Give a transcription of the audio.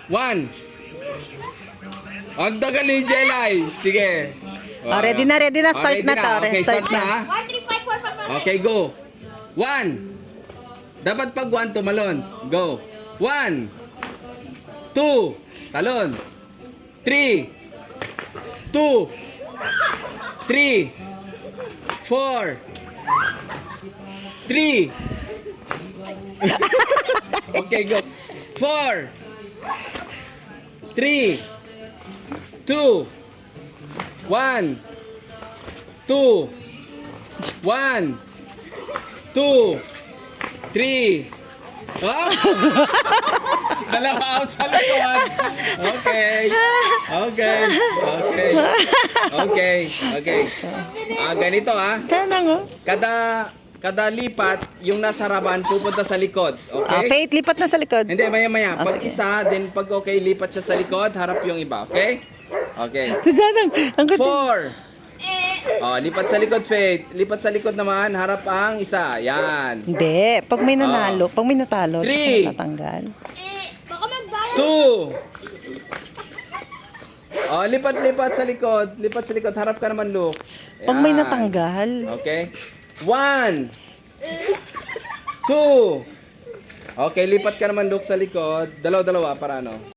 1. Ang tagal ni Jelay. Sige. Ready na. Start ready na to. Okay, start na. ha? 1, 3, 5, 4, 5, 5. Okay, go. 1. Dapat pag 1 tumalon. Go. 1, 2, talon. 3, 2, 3, 4, 3. Okay, go. 4, 3, 2, 1, 2, 1, 2, 3. Oh! Dalawa out sa likod. Okay. Ganito Sana nga. Kada lipat, yung nasa harapan pupunta sa likod. Okay? Faith, lipat na sa likod. Hindi, maya. Pag sige. isa, then pag okay, lipat siya sa likod, harap yung iba. Okay? Okay. Si Janang, ang ganda. 4. Lipat sa likod, Faith. Lipat sa likod naman, harap ang isa. Yan. Hindi, pag may nanalo, pag may natalo, Three. tsaka natatanggal. Baka magbayad. 2. Lipat sa likod. Lipat sa likod, harap ka naman, Luke. Pag may Yan. natanggal, Okay? 1. 2. Okay, lipat ka naman, Luke, sa likod. Dalawa para ano?